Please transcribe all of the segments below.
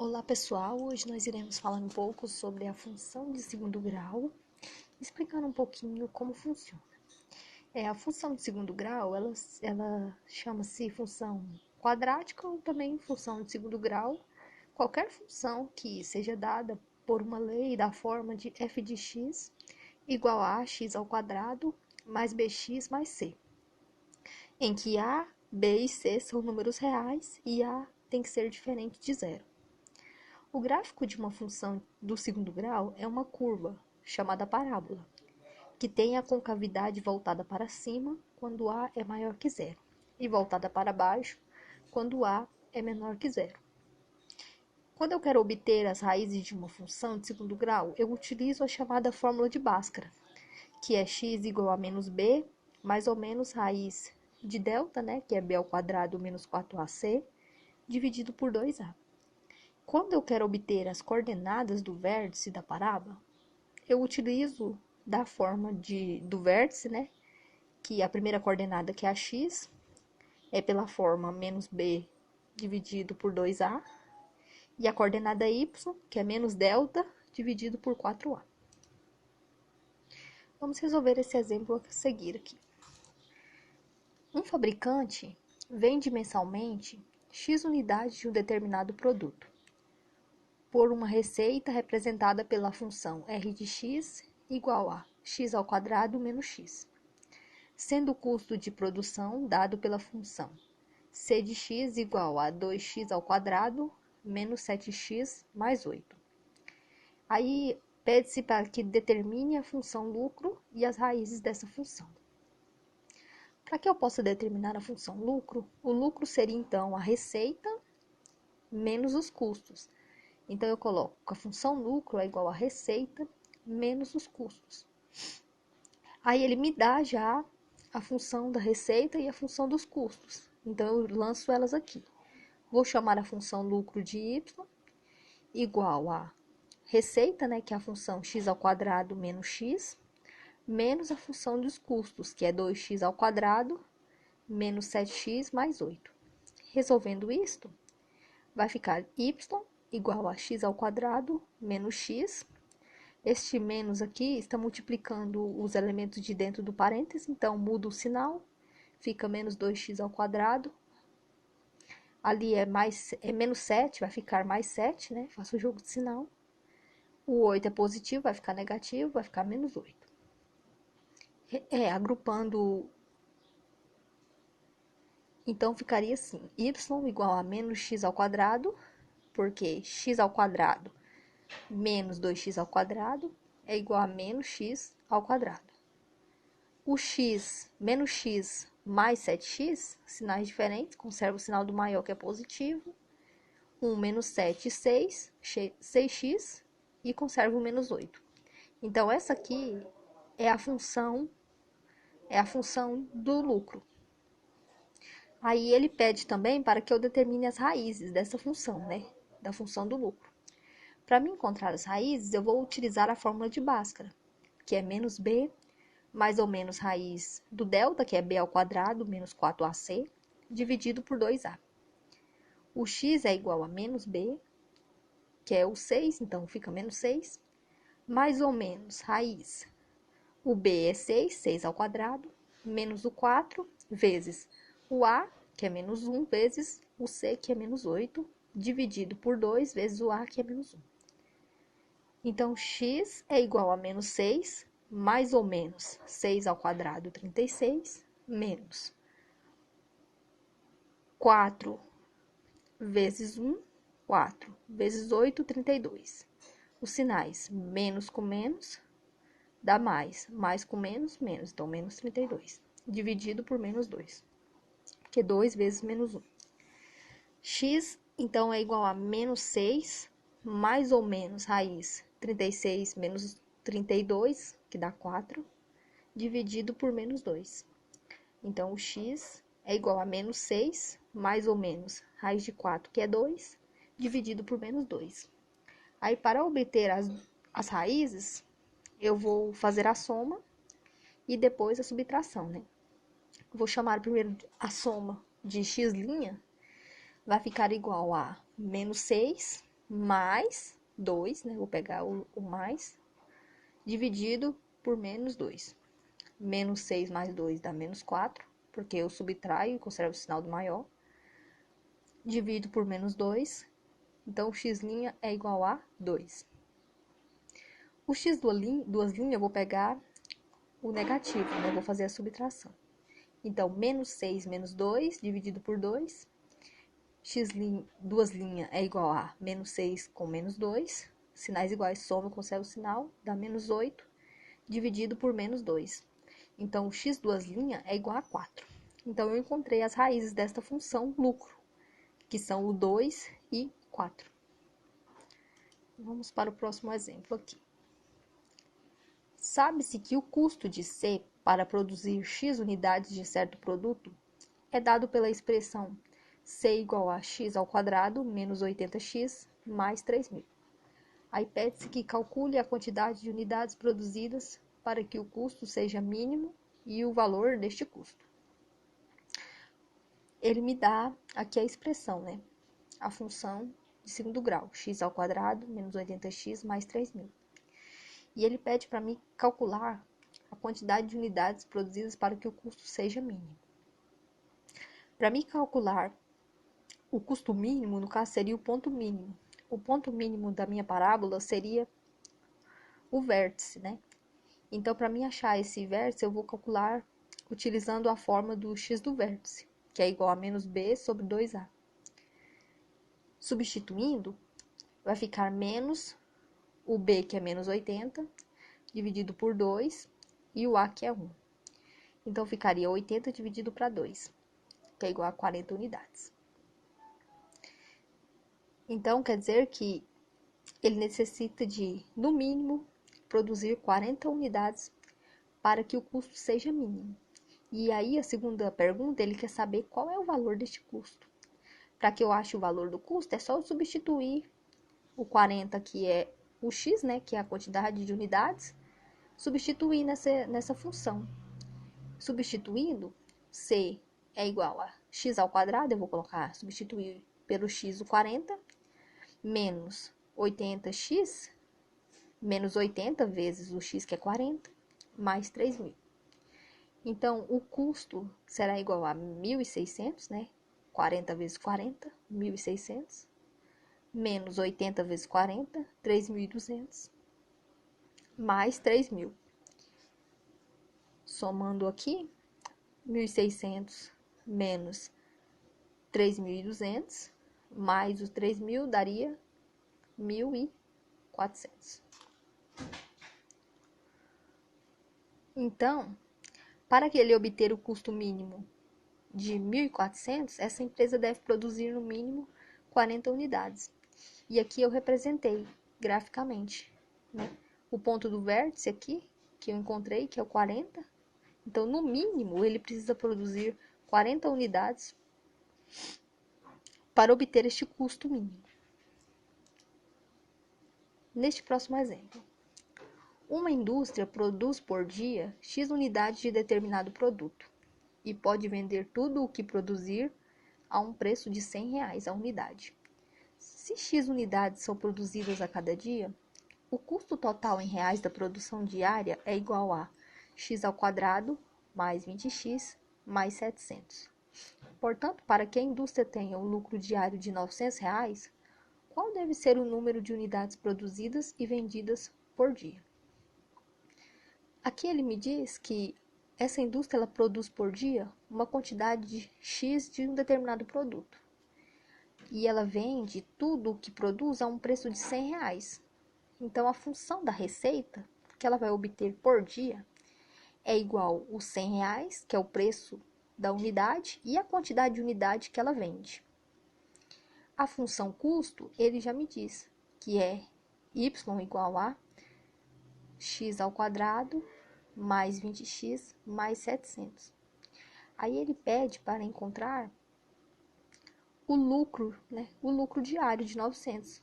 Olá pessoal, hoje nós iremos falar um pouco sobre a função de segundo grau, explicando um pouquinho como funciona. A função de segundo grau, ela chama-se função quadrática ou também função de segundo grau, qualquer função que seja dada por uma lei da forma de f de x igual a x ao quadrado mais bx mais c, em que a, b e c são números reais e a tem que ser diferente de zero. O gráfico de uma função do segundo grau é uma curva, chamada parábola, que tem a concavidade voltada para cima quando a é maior que zero, e voltada para baixo quando a é menor que zero. Quando eu quero obter as raízes de uma função de segundo grau, eu utilizo a chamada fórmula de Bhaskara, que é x igual a menos b, mais ou menos raiz de delta, que é b ao quadrado menos 4ac, dividido por 2a. Quando eu quero obter as coordenadas do vértice da parábola, eu utilizo da forma do vértice, que a primeira coordenada, que é a x, é pela forma menos b dividido por 2a, e a coordenada y, que é menos delta, dividido por 4a. Vamos resolver esse exemplo a seguir aqui. Um fabricante vende mensalmente x unidades de um determinado produto, por uma receita representada pela função r de x igual a x ao quadrado menos x, sendo o custo de produção dado pela função c de x igual a 2x ao quadrado menos 7x mais 8. Aí pede-se para que determine a função lucro e as raízes dessa função. Para que eu possa determinar a função lucro, o lucro seria então a receita menos os custos. Então, eu coloco que a função lucro é igual a receita menos os custos. Aí, ele me dá já a função da receita e a função dos custos. Então, eu lanço elas aqui. Vou chamar a função lucro de y igual a receita, que é a função x ao quadrado menos x, menos a função dos custos, que é 2x ao quadrado menos 7x mais 8. Resolvendo isto, vai ficar y igual a x ao quadrado menos x. Este menos aqui está multiplicando os elementos de dentro do parênteses, então muda o sinal, fica menos 2x ao quadrado. Ali é menos 7, vai ficar mais 7, Faço o jogo de sinal. O 8 é positivo, vai ficar negativo, vai ficar menos 8. Agrupando, então ficaria assim, y igual a menos x ao quadrado, porque x ao quadrado menos 2x ao quadrado é igual a menos x ao quadrado. O x, menos x mais 7x, sinais diferentes, conserva o sinal do maior, que é positivo. 1 menos 7, 6, 6x, e conserva o menos 8. Então, essa aqui é a função do lucro. Aí, ele pede também para que eu determine as raízes dessa função, da função do lucro. Para me encontrar as raízes, eu vou utilizar a fórmula de Bhaskara, que é menos b, mais ou menos raiz do delta, que é b ao quadrado menos 4ac, dividido por 2a. O x é igual a menos b, que é o 6, então fica menos 6, mais ou menos raiz. O b é 6, 6 ao quadrado, menos o 4, vezes o a, que é menos 1, vezes o c, que é menos 8, dividido por 2, vezes o a, que é menos 1. Então, x é igual a menos 6, mais ou menos 6 ao quadrado, 36, menos 4 vezes 1, 4, vezes 8, 32. Os sinais menos com menos dá mais, mais com menos, menos. Então, menos 32, dividido por menos 2, que é 2 vezes menos 1. X, então, é igual a menos 6, mais ou menos raiz 36 menos 32, que dá 4, dividido por menos 2. Então, o x é igual a menos 6, mais ou menos raiz de 4, que é 2, dividido por menos 2. Aí, para obter as raízes, eu vou fazer a soma e depois a subtração, Vou chamar primeiro a soma de x', vai ficar igual a menos 6 mais 2, né? Vou pegar o mais, dividido por menos 2. Menos 6 mais 2 dá menos 4, porque eu subtraio e conservo o sinal do maior. Divido por menos 2, então o x' é igual a 2. O x duas linhas, eu vou pegar o negativo, né? Vou fazer a subtração. Então, menos 6 menos 2, dividido por 2. Duas linhas é igual a menos 6 com menos 2. Sinais iguais, soma e conserva o sinal, dá menos 8, dividido por menos 2. Então, o x duas linhas é igual a 4. Então, eu encontrei as raízes desta função lucro, que são o 2 e 4. Vamos para o próximo exemplo aqui. Sabe-se que o custo de C para produzir X unidades de certo produto é dado pela expressão C igual a x ao quadrado menos 80x mais 3.000. Aí pede-se que calcule a quantidade de unidades produzidas para que o custo seja mínimo e o valor deste custo. Ele me dá aqui a expressão, né? A função de segundo grau, x ao quadrado menos 80x mais 3.000. E ele pede para mim calcular a quantidade de unidades produzidas para que o custo seja mínimo. Para mim calcular o custo mínimo, no caso, seria o ponto mínimo. O ponto mínimo da minha parábola seria o vértice, né? Então, para mim achar esse vértice, eu vou calcular utilizando a forma do x do vértice, que é igual a menos b sobre 2a. Substituindo, vai ficar menos o b, que é menos 80, dividido por 2, e o a, que é 1. Então, ficaria 80 dividido para 2, que é igual a 40 unidades. Então, quer dizer que ele necessita de, no mínimo, produzir 40 unidades para que o custo seja mínimo. E aí, a segunda pergunta, ele quer saber qual é o valor deste custo. Para que eu ache o valor do custo, é só eu substituir o 40, que é o x, né, que é a quantidade de unidades, substituir nessa função. Substituindo, C é igual a x ao quadrado, eu vou colocar, substituir pelo x o 40, menos 80x, menos 80 vezes o x, que é 40, mais 3.000. Então, o custo será igual a 1.600, né? 40 vezes 40, 1.600, menos 80 vezes 40, 3.200, mais 3.000. Somando aqui, 1.600 menos 3.200, mais os 3.000 daria 1.400. Então, para que ele obter o custo mínimo de 1.400, essa empresa deve produzir no mínimo 40 unidades. E aqui eu representei graficamente, né? O ponto do vértice aqui, que eu encontrei, que é o 40. Então, no mínimo, ele precisa produzir 40 unidades para obter este custo mínimo. Neste próximo exemplo, uma indústria produz por dia X unidades de determinado produto e pode vender tudo o que produzir a um preço de R$100 a unidade. Se X unidades são produzidas a cada dia, o custo total em reais da produção diária é igual a x ao quadrado mais 20x mais 700. Portanto, para que a indústria tenha um lucro diário de R$900, qual deve ser o número de unidades produzidas e vendidas por dia? Aqui ele me diz que essa indústria ela produz por dia uma quantidade de X de um determinado produto. E ela vende tudo o que produz a um preço de R$100. Então, a função da receita que ela vai obter por dia é igual os R$100, que é o preço da unidade, e a quantidade de unidade que ela vende. A função custo, ele já me diz que é y igual a x ao quadrado mais 20x mais 700. Aí ele pede para encontrar o lucro, né? O lucro diário de R$900.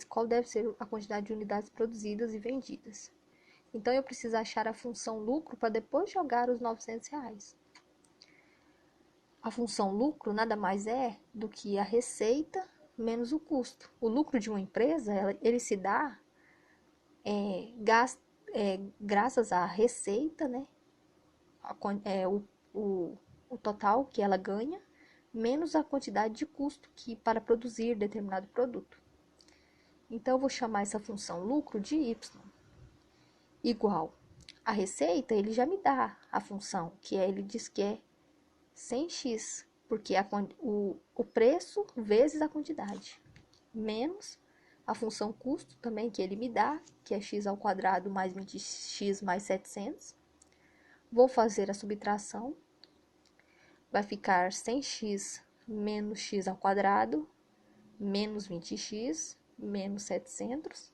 Qual deve ser a quantidade de unidades produzidas e vendidas. Então, eu preciso achar a função lucro para depois jogar os R$900. A função lucro nada mais é do que a receita menos o custo. O lucro de uma empresa, ele se dá graças à receita, né? O total que ela ganha, menos a quantidade de custo para produzir determinado produto. Então, eu vou chamar essa função lucro de y, igual a receita, ele já me dá a função, ele diz que é 100x, porque o preço vezes a quantidade, menos a função custo também que ele me dá, que é x ao quadrado mais 20x mais 700. Vou fazer a subtração, vai ficar 100x menos x ao quadrado, menos 20x, menos 700,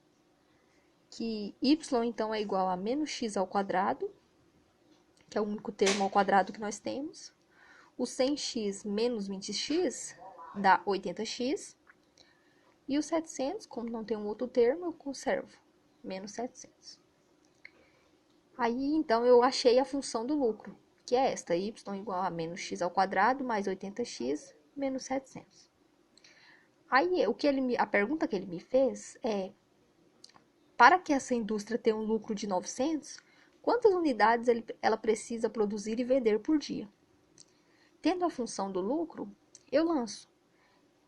que y então é igual a menos x ao quadrado, que é o único termo ao quadrado que nós temos. O 100x menos 20x dá 80x. E o 700, como não tem um outro termo, eu conservo, menos 700. Aí, então, eu achei a função do lucro, que é esta, y igual a menos x ao quadrado mais 80x menos 700. Aí, a pergunta que ele me fez é, para que essa indústria tenha um lucro de 900, quantas unidades ela precisa produzir e vender por dia? Tendo a função do lucro, eu lanço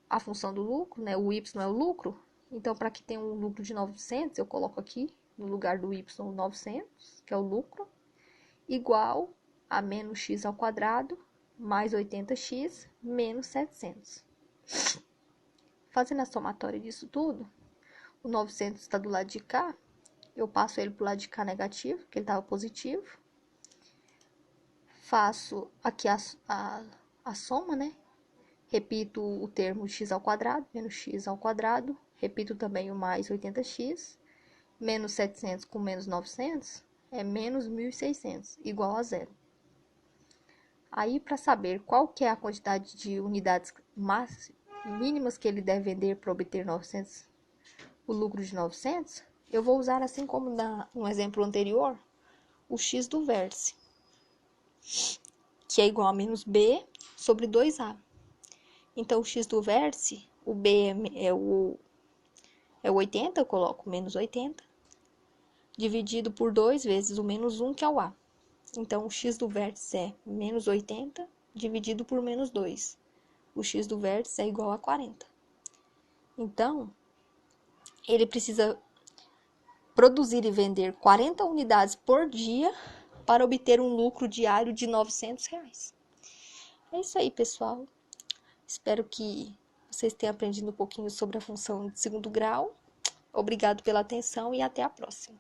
a função do lucro, né? O y é o lucro, então para que tenha um lucro de 900, eu coloco aqui no lugar do y 900, que é o lucro, igual a menos x ao quadrado mais 80x menos 700. Fazendo a somatória disso tudo, o 900 está do lado de cá, eu passo ele para o lado de cá negativo, que ele estava positivo. Faço aqui a soma, né? Repito o termo x ao quadrado, menos x ao quadrado. Repito também o mais 80x. Menos 700 com menos 900 é menos 1.600, igual a zero. Aí, para saber qual que é a quantidade de unidades mínimas que ele deve vender para obter 900, o lucro de 900, eu vou usar, assim como no exemplo anterior, o x do vértice, que é igual a menos b sobre 2a. Então, o x do vértice, o b é o 80, eu coloco menos 80, dividido por 2 vezes o menos 1, que é o a. Então, o x do vértice é menos 80, dividido por menos 2. O x do vértice é igual a 40. Então, ele precisa produzir e vender 40 unidades por dia para obter um lucro diário de R$900. É isso aí, pessoal. Espero que vocês tenham aprendido um pouquinho sobre a função de segundo grau. Obrigado pela atenção e até a próxima.